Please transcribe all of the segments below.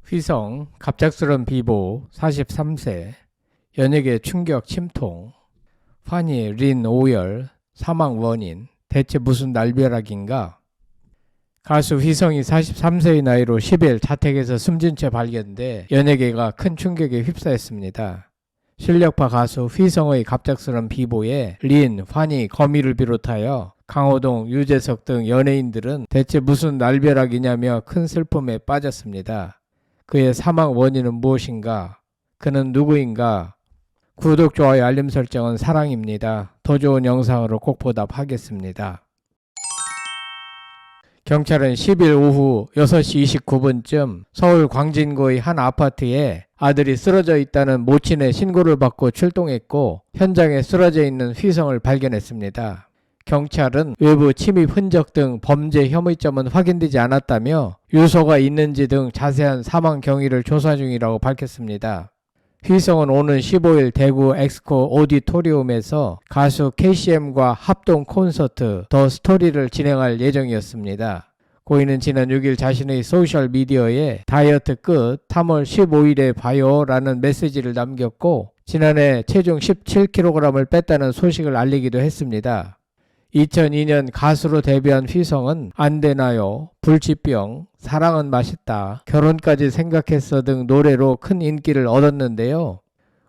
휘성, 갑작스런 비보, 43세, 연예계 충격 침통, 파니, 린, 오열, 사망 원인, 대체 무슨 날벼락인가? 가수 휘성이 43세의 나이로 10일 자택에서 숨진 채 발견돼 연예계가 큰 충격에 휩싸였습니다. 실력파 가수 휘성의 갑작스런 비보에 린, 파니, 거미를 비롯하여 강호동, 유재석 등 연예인들은 대체 무슨 날벼락이냐며 큰 슬픔에 빠졌습니다. 그의 사망 원인은 무엇인가? 그는 누구인가? 구독, 좋아요, 알림 설정은 사랑입니다. 더 좋은 영상으로 꼭 보답하겠습니다. 경찰은 10일 오후 6시 29분쯤 서울 광진구의 한 아파트에 아들이 쓰러져 있다는 모친의 신고를 받고 출동했고 현장에 쓰러져 있는 휘성을 발견했습니다. 경찰은 외부 침입 흔적 등 범죄 혐의점은 확인되지 않았다며 유서가 있는지 등 자세한 사망 경위를 조사 중이라고 밝혔습니다. 휘성은 오는 15일 대구 엑스코 오디토리움에서 가수 KCM과 합동 콘서트 더 스토리를 진행할 예정이었습니다. 고인은 지난 6일 자신의 소셜미디어에 다이어트 끝 3월 15일에 봐요 라는 메시지를 남겼고 지난해 체중 17kg을 뺐다는 소식을 알리기도 했습니다. 2002년 가수로 데뷔한 휘성은 안 되나요, 불치병, 사랑은 맛있다, 결혼까지 생각했어 등 노래로 큰 인기를 얻었는데요.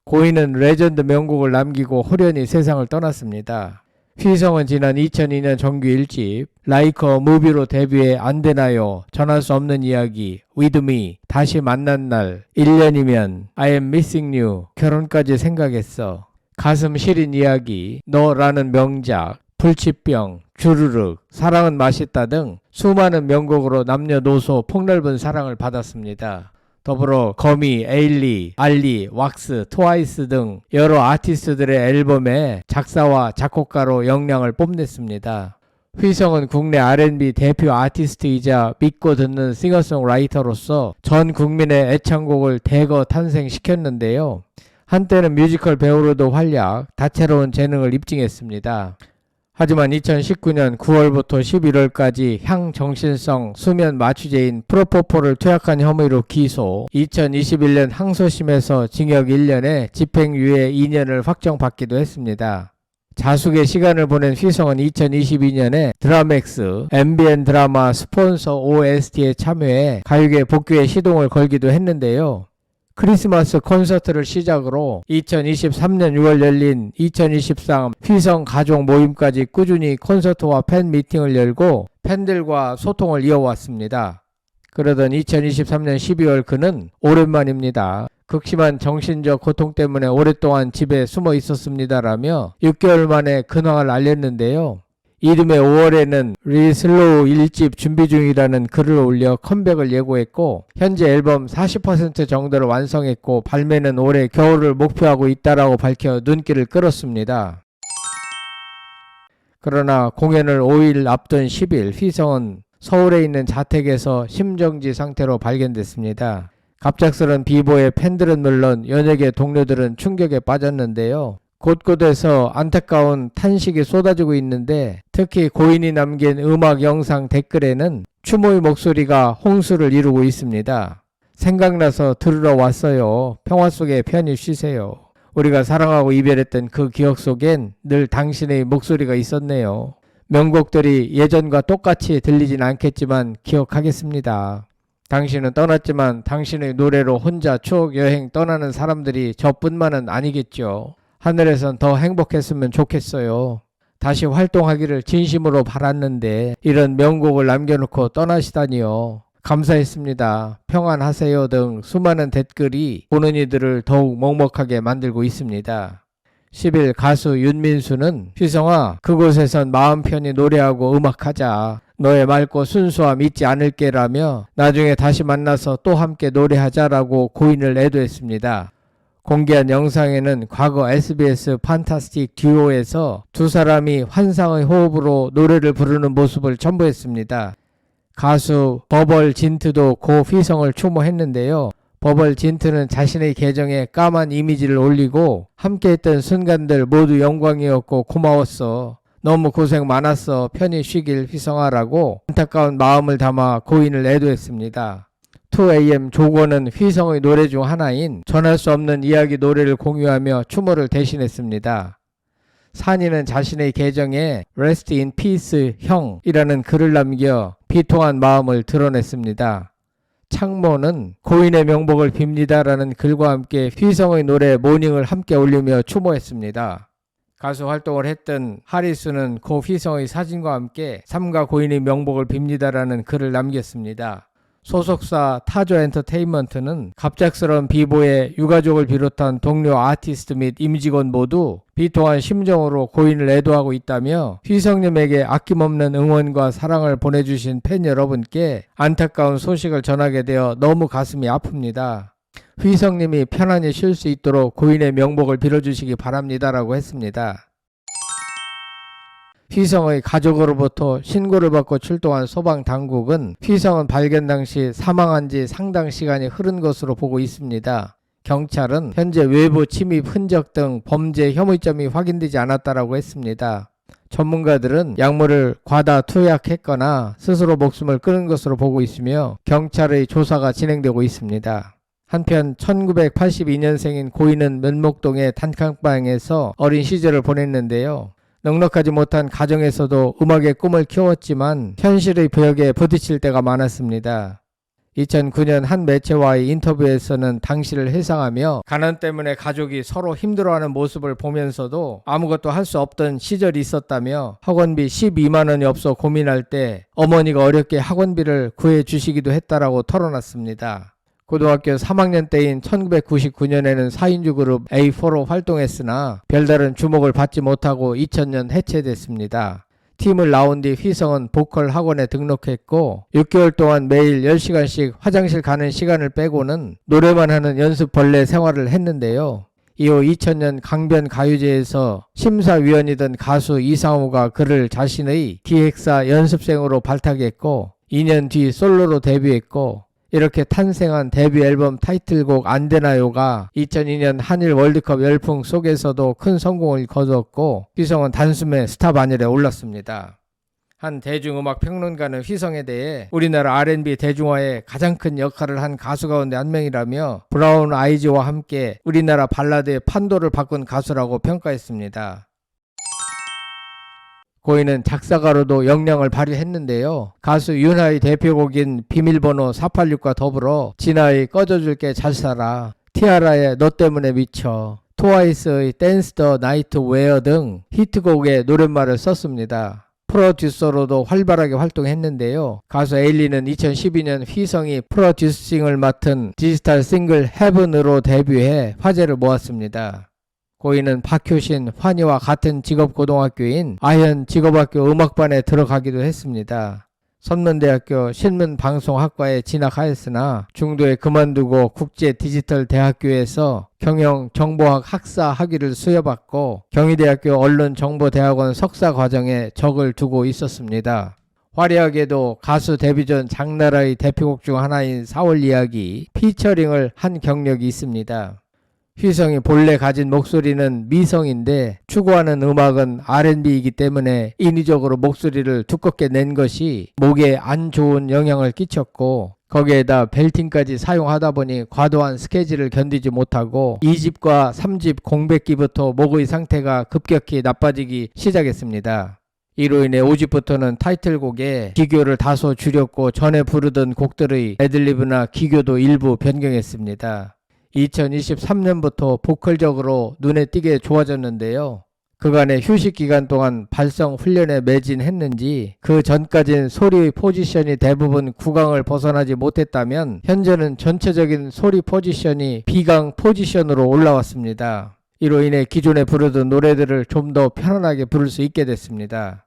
고인은 레전드 명곡을 남기고 호련히 세상을 떠났습니다. 휘성은 지난 2002년 정규 1집 Like a Movie로 데뷔해 안 되나요, 전할 수 없는 이야기, With Me, 다시 만난 날, 1년이면, I am missing you, 결혼까지 생각했어, 가슴 시린 이야기, 너라는 명작, 불치병, 주르륵, 사랑은 맛있다 등 수많은 명곡으로 남녀노소 폭넓은 사랑을 받았습니다. 더불어 거미, 에일리, 알리, 왁스, 트와이스 등 여러 아티스트들의 앨범에 작사와 작곡가로 역량을 뽐냈습니다. 휘성은 국내 R&B 대표 아티스트이자 믿고 듣는 싱어송라이터로서 전 국민의 애창곡을 대거 탄생시켰는데요. 한때는 뮤지컬 배우로도 활약, 다채로운 재능을 입증했습니다. 하지만 2019년 9월부터 11월까지 향정신성 수면 마취제인 프로포폴을 투약한 혐의로 기소, 2021년 항소심에서 징역 1년에 집행유예 2년을 확정받기도 했습니다. 자숙의 시간을 보낸 휘성은 2022년에 드라맥스, MBN 드라마 스폰서 OST에 참여해 가요계 복귀에 시동을 걸기도 했는데요. 크리스마스 콘서트를 시작으로 2023년 6월 열린 2023 휘성 가족 모임까지 꾸준히 콘서트와 팬 미팅을 열고 팬들과 소통을 이어왔습니다. 그러던 2023년 12월 그는 오랜만입니다. 극심한 정신적 고통 때문에 오랫동안 집에 숨어 있었습니다라며 6개월 만에 근황을 알렸는데요. 이듬해 5월에는 리슬로우 1집 준비 중이라는 글을 올려 컴백을 예고했고 현재 앨범 40% 정도를 완성했고 발매는 올해 겨울을 목표하고 있다라고 밝혀 눈길을 끌었습니다. 그러나 공연을 5일 앞둔 10일 휘성은 서울에 있는 자택에서 심정지 상태로 발견됐습니다. 갑작스런 비보의 팬들은 물론 연예계 동료들은 충격에 빠졌는데요. 곳곳에서 안타까운 탄식이 쏟아지고 있는데 특히 고인이 남긴 음악 영상 댓글에는 추모의 목소리가 홍수를 이루고 있습니다. 생각나서 들으러 왔어요. 평화 속에 편히 쉬세요. 우리가 사랑하고 이별했던 그 기억 속엔 늘 당신의 목소리가 있었네요. 명곡들이 예전과 똑같이 들리진 않겠지만 기억하겠습니다. 당신은 떠났지만 당신의 노래로 혼자 추억 여행 떠나는 사람들이 저뿐만은 아니겠죠. 하늘에선 더 행복했으면 좋겠어요. 다시 활동하기를 진심으로 바랐는데 이런 명곡을 남겨놓고 떠나시다니요. 감사했습니다. 평안하세요 등 수많은 댓글이 보는 이들을 더욱 먹먹하게 만들고 있습니다. 10일 가수 윤민수는 휘성아, 그곳에선 마음 편히 노래하고 음악하자. 너의 맑고 순수함 잊지 않을게 라며 나중에 다시 만나서 또 함께 노래하자라고 고인을 애도했습니다. 공개한 영상에는 과거 SBS 판타스틱 듀오에서 두 사람이 환상의 호흡으로 노래를 부르는 모습을 첨부했습니다. 가수 버벌 진트도 고 휘성을 추모했는데요. 버벌 진트는 자신의 계정에 까만 이미지를 올리고 함께했던 순간들 모두 영광이었고 고마웠어. 너무 고생 많았어. 편히 쉬길 휘성아라고 안타까운 마음을 담아 고인을 애도했습니다. 2AM 조건은 휘성의 노래 중 하나인 전할 수 없는 이야기 노래를 공유하며 추모를 대신했습니다. 산이는 자신의 계정에 Rest in Peace 형이라는 글을 남겨 비통한 마음을 드러냈습니다. 창모는 고인의 명복을 빕니다라는 글과 함께 휘성의 노래 모닝을 함께 올리며 추모했습니다. 가수 활동을 했던 하리수는 고 휘성의 사진과 함께 삼가 고인의 명복을 빕니다라는 글을 남겼습니다. 소속사 타조 엔터테인먼트는 갑작스러운 비보에 유가족을 비롯한 동료 아티스트 및 임직원 모두 비통한 심정으로 고인을 애도하고 있다며 휘성님에게 아낌없는 응원과 사랑을 보내주신 팬 여러분께 안타까운 소식을 전하게 되어 너무 가슴이 아픕니다. 휘성님이 편안히 쉴 수 있도록 고인의 명복을 빌어주시기 바랍니다라고 했습니다. 휘성의 가족으로부터 신고를 받고 출동한 소방당국은 휘성은 발견 당시 사망한 지 상당 시간이 흐른 것으로 보고 있습니다. 경찰은 현재 외부 침입 흔적 등 범죄 혐의점이 확인되지 않았다고 했습니다. 전문가들은 약물을 과다 투약했거나 스스로 목숨을 끊은 것으로 보고 있으며 경찰의 조사가 진행되고 있습니다. 한편 1982년생인 고인은 면목동의 단칸방에서 어린 시절을 보냈는데요. 넉넉하지 못한 가정에서도 음악의 꿈을 키웠지만 현실의 벽에 부딪힐 때가 많았습니다. 2009년 한 매체와의 인터뷰에서는 당시를 회상하며 가난 때문에 가족이 서로 힘들어하는 모습을 보면서도 아무것도 할 수 없던 시절이 있었다며 학원비 12만 원이 없어 고민할 때 어머니가 어렵게 학원비를 구해주시기도 했다라고 털어놨습니다. 고등학교 3학년 때인 1999년에는 4인조 그룹 A4로 활동했으나 별다른 주목을 받지 못하고 2000년 해체됐습니다. 팀을 나온 뒤 휘성은 보컬 학원에 등록했고 6개월 동안 매일 10시간씩 화장실 가는 시간을 빼고는 노래만 하는 연습벌레 생활을 했는데요. 이후 2000년 강변 가요제에서 심사위원이던 가수 이상우가 그를 자신의 기획사 연습생으로 발탁했고 2년 뒤 솔로로 데뷔했고 이렇게 탄생한 데뷔 앨범 타이틀곡 안되나요가 2002년 한일 월드컵 열풍 속에서도 큰 성공을 거두었고 휘성은 단숨에 스타 반열에 올랐습니다. 한 대중음악 평론가는 휘성에 대해 우리나라 R&B 대중화에 가장 큰 역할을 한 가수 가운데 한 명이라며 브라운 아이즈와 함께 우리나라 발라드의 판도를 바꾼 가수라고 평가했습니다. 고인은 작사가로도 역량을 발휘했는데요. 가수 윤하의 대표곡인 비밀번호 486과 더불어 진아의 꺼져줄게 잘살아, 티아라의 너 때문에 미쳐, 트와이스의 댄스 더 나이트 웨어 등 히트곡에 노랫말을 썼습니다. 프로듀서로도 활발하게 활동했는데요. 가수 에일리는 2012년 휘성이 프로듀싱을 맡은 디지털 싱글 헤븐으로 데뷔해 화제를 모았습니다. 고인은 박효신, 환희와 같은 직업고등학교인 아현 직업학교 음악반에 들어가기도 했습니다. 선문대학교 신문방송학과에 진학하였으나 중도에 그만두고 국제디지털대학교에서 경영정보학 학사 학위를 수여받고 경희대학교 언론정보대학원 석사과정에 적을 두고 있었습니다. 화려하게도 가수 데뷔 전 장나라의 대표곡 중 하나인 4월 이야기 피처링을 한 경력이 있습니다. 휘성이 본래 가진 목소리는 미성인데 추구하는 음악은 R&B이기 때문에 인위적으로 목소리를 두껍게 낸 것이 목에 안 좋은 영향을 끼쳤고 거기에다 벨팅까지 사용하다 보니 과도한 스케줄을 견디지 못하고 2집과 3집 공백기부터 목의 상태가 급격히 나빠지기 시작했습니다. 이로 인해 5집부터는 타이틀곡에 기교를 다소 줄였고 전에 부르던 곡들의 애들리브나 기교도 일부 변경했습니다. 2023년부터 보컬적으로 눈에 띄게 좋아졌는데요. 그간의 휴식 기간 동안 발성 훈련에 매진했는지 그 전까진 소리의 포지션이 대부분 구강을 벗어나지 못했다면 현재는 전체적인 소리 포지션이 비강 포지션으로 올라왔습니다. 이로 인해 기존에 부르던 노래들을 좀 더 편안하게 부를 수 있게 됐습니다.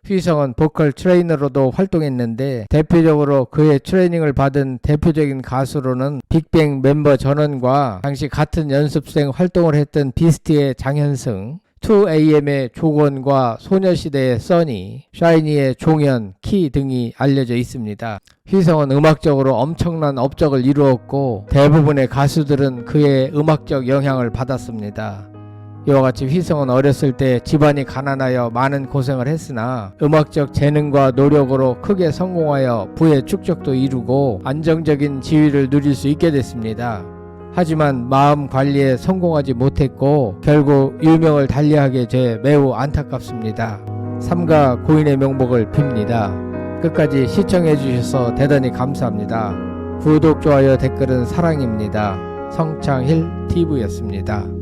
휘성은 보컬 트레이너로도 활동했는데 대표적으로 그의 트레이닝을 받은 대표적인 가수로는 빅뱅 멤버 전원과 당시 같은 연습생 활동을 했던 비스트의 장현승, 2AM의 조건과 소녀시대의 써니, 샤이니의 종현, 키 등이 알려져 있습니다. 휘성은 음악적으로 엄청난 업적을 이루었고 대부분의 가수들은 그의 음악적 영향을 받았습니다. 이와 같이 휘성은 어렸을 때 집안이 가난하여 많은 고생을 했으나 음악적 재능과 노력으로 크게 성공하여 부의 축적도 이루고 안정적인 지위를 누릴 수 있게 됐습니다. 하지만 마음 관리에 성공하지 못했고 결국 유명을 달리하게 돼 매우 안타깝습니다. 삼가 고인의 명복을 빕니다. 끝까지 시청해 주셔서 대단히 감사합니다. 구독, 좋아요, 댓글은 사랑입니다. 성창힐 TV였습니다.